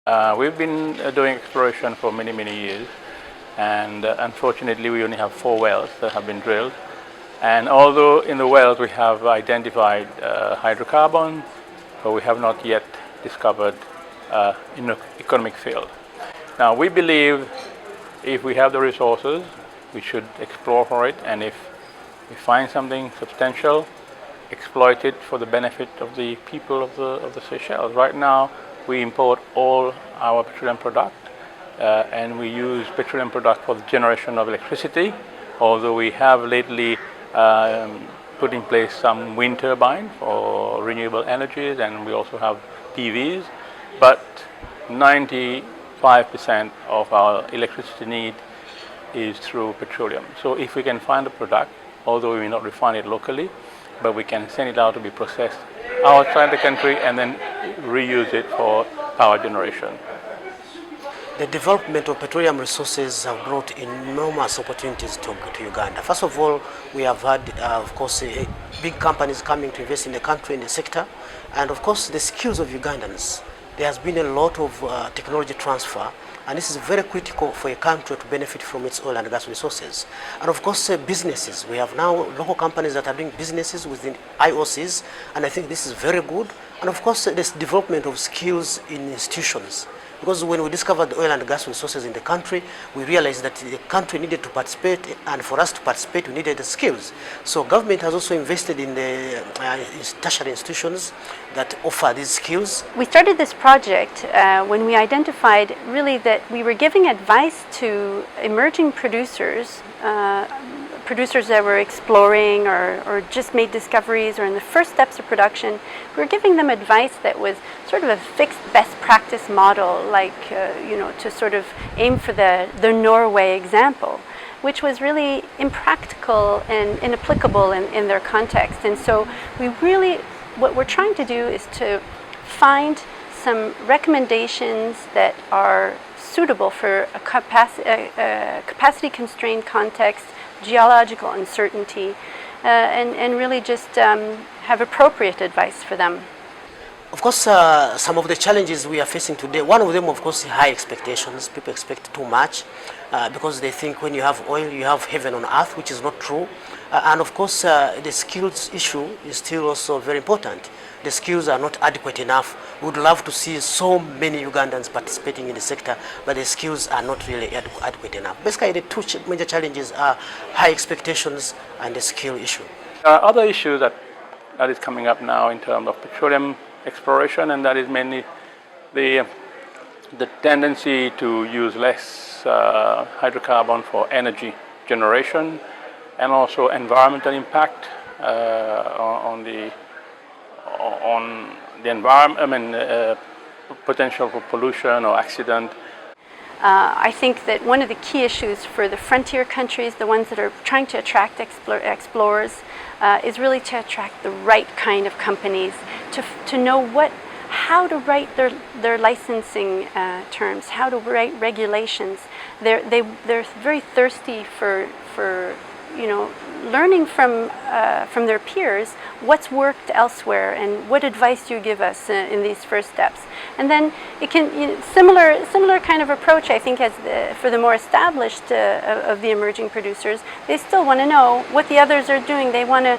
We've been doing exploration for many, many years, and unfortunately we only have 4 wells that have been drilled. And although in the wells we have identified hydrocarbons, but we have not yet discovered in the economic field. Now we believe if we have the resources, we should explore for it, and if we find something substantial, exploit it for the benefit of the people of the Seychelles. Right now, we import all our petroleum product, and we use petroleum product for the generation of electricity, although we have lately put in place some wind turbines for renewable energies, and we also have PVs, but 95% of our electricity need is through petroleum. So if we can find a product, although we may not refine it locally, but we can send it out to be processed outside the country and then reuse it for power generation. The development of petroleum resources have brought enormous opportunities to Uganda. First of all, we have had, of course, big companies coming to invest in the country, in the sector, and of course the skills of Ugandans. There has been a lot of technology transfer, and this is very critical for a country to benefit from its oil and gas resources. And of course, businesses. We have now local companies that are doing businesses within IOCs, and I think this is very good. And of course, this development of skills in institutions. Because when we discovered the oil and gas resources in the country, we realized that the country needed to participate, and for us to participate, we needed the skills. So government has also invested in the tertiary institutions that offer these skills. We started this project when we identified really that we were giving advice to emerging producers, producers that were exploring or just made discoveries or in the first steps of production. We were giving them advice that was sort of a fixed best practice model, like to sort of aim for the Norway example, which was really impractical and inapplicable in their context. And so what we're trying to do is to find some recommendations that are suitable for a capacity-constrained context, geological uncertainty, and really just have appropriate advice for them. Of course, some of the challenges we are facing today, one of them, of course, is high expectations. People expect too much because they think when you have oil, you have heaven on earth, which is not true. And of course, the skills issue is still also very important. The skills are not adequate enough. We would love to see so many Ugandans participating in the sector, but the skills are not really adequate enough. Basically, the two major challenges are high expectations and the skill issue. Other issues that is coming up now in terms of petroleum exploration, and that is mainly the tendency to use less hydrocarbon for energy generation, and also environmental impact on the environment, potential for pollution or accident. I think that one of the key issues for the frontier countries, the ones that are trying to attract explorers, is really to attract the right kind of companies, to know how to write their licensing terms, how to write regulations. They're very thirsty for learning from their peers what's worked elsewhere and what advice you give us in these first steps. And then it can similar kind of approach, I think, as for the more established of the emerging producers. They still want to know what the others are doing. They want to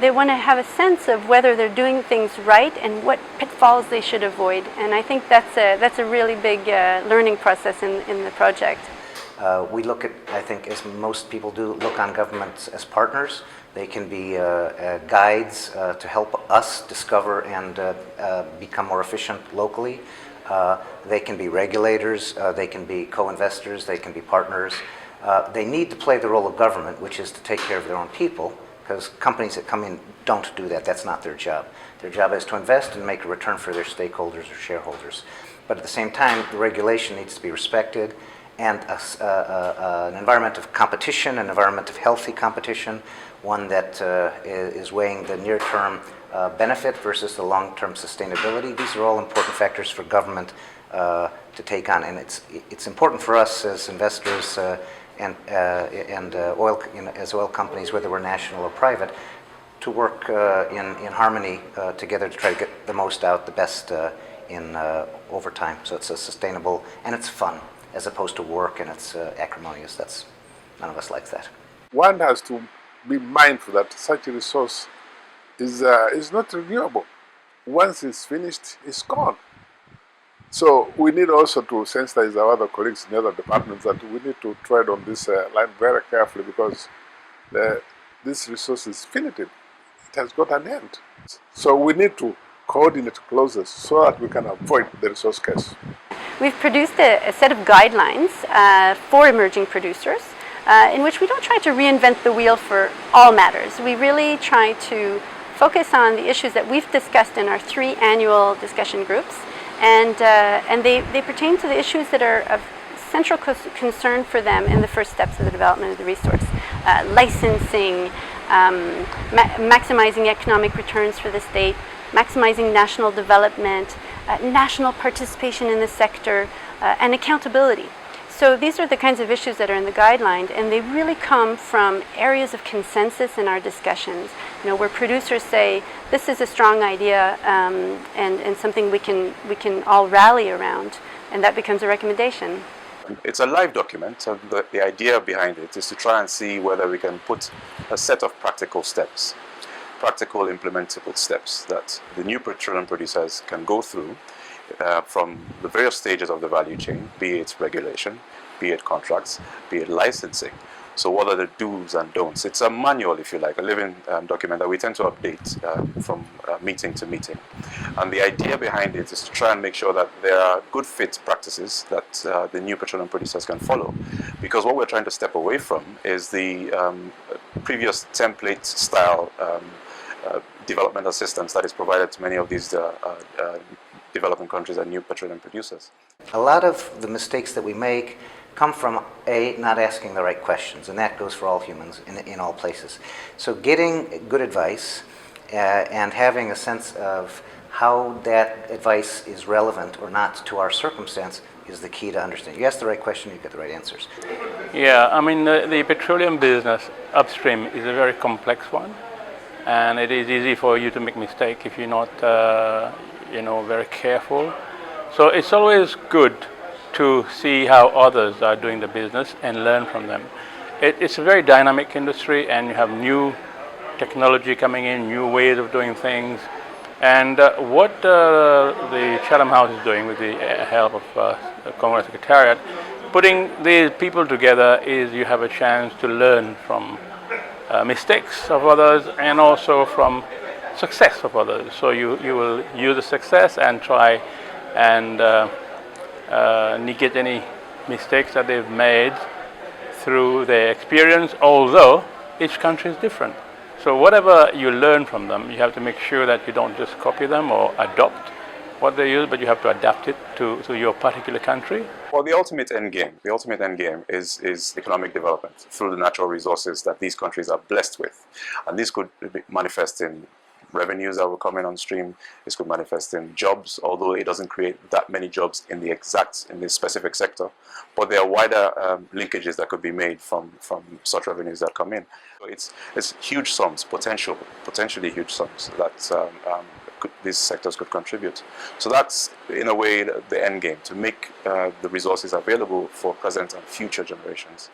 have a sense of whether they're doing things right and what pitfalls they should avoid. And I think that's a really big learning process in the project. We look at, I think, as most people do, look on governments as partners. They can be guides to help us discover and become more efficient locally. They can be regulators, they can be co-investors, they can be partners. They need to play the role of government, which is to take care of their own people, because companies that come in don't do that. That's not their job. Their job is to invest and make a return for their stakeholders or shareholders. But at the same time, the regulation needs to be respected, and an environment of competition, an environment of healthy competition, one that is weighing the near-term benefit versus the long-term sustainability. These are all important factors for government to take on, and it's important for us as investors and as oil companies, whether we're national or private, to work in harmony together to try to get the most out, the best in over time. So it's a sustainable and it's fun as opposed to work and it's acrimonious. That's none of us likes that. One has to be mindful that such a resource is not renewable. Once it's finished, it's gone. So we need also to sensitize our other colleagues in other departments that we need to tread on this line very carefully, because this resource is finite. It has got an end. So we need to coordinate closer so that we can avoid the resource case. We've produced a set of guidelines for emerging producers in which we don't try to reinvent the wheel for all matters. We really try to focus on the issues that we've discussed in our 3 annual discussion groups, and they pertain to the issues that are of central concern for them in the first steps of the development of the resource. Licensing, maximizing economic returns for the state, maximizing national development, national participation in the sector, and accountability. So these are the kinds of issues that are in the guideline, and they really come from areas of consensus in our discussions. You know, where producers say, this is a strong idea and something we can all rally around, and that becomes a recommendation. It's a live document, and the idea behind it is to try and see whether we can put a set of practical steps, practical implementable steps that the new petroleum producers can go through from the various stages of the value chain, be it regulation, be it contracts, be it licensing. So what are the do's and don'ts? It's a manual, if you like, a living document that we tend to update from meeting to meeting. And the idea behind it is to try and make sure that there are good fit practices that the new petroleum producers can follow. Because what we're trying to step away from is the previous template style development assistance that is provided to many of these developing countries and new petroleum producers. A lot of the mistakes that we make come from not asking the right questions, and that goes for all humans in all places. So getting good advice and having a sense of how that advice is relevant or not to our circumstance is the key to understand. You ask the right question, you get the right answers. Yeah, I mean, the petroleum business upstream is a very complex one, and it is easy for you to make mistake if you're not very careful. So it's always good to see how others are doing the business and learn from them. It's a very dynamic industry, and you have new technology coming in, new ways of doing things. And what the Chatham House is doing with the help of the Commonwealth Secretariat, putting these people together, is you have a chance to learn from mistakes of others and also from success of others. So you will use the success and try and negate any mistakes that they've made through their experience, although each country is different. So whatever you learn from them, you have to make sure that you don't just copy them or adopt what they use, but you have to adapt it to your particular country. Well, the ultimate end game is economic development through the natural resources that these countries are blessed with. And this could manifest in revenues that will come in on stream. This could manifest in jobs, although it doesn't create that many jobs in the specific sector. But there are wider linkages that could be made from such revenues that come in. So it's huge sums, potentially huge sums that these sectors could contribute. So that's, in a way, the end game, to make the resources available for present and future generations.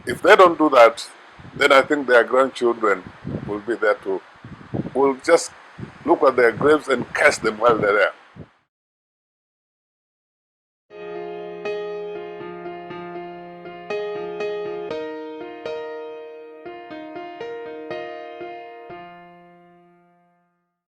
If they don't do that, then I think their grandchildren will be there to will just look at their graves and curse them while they're there.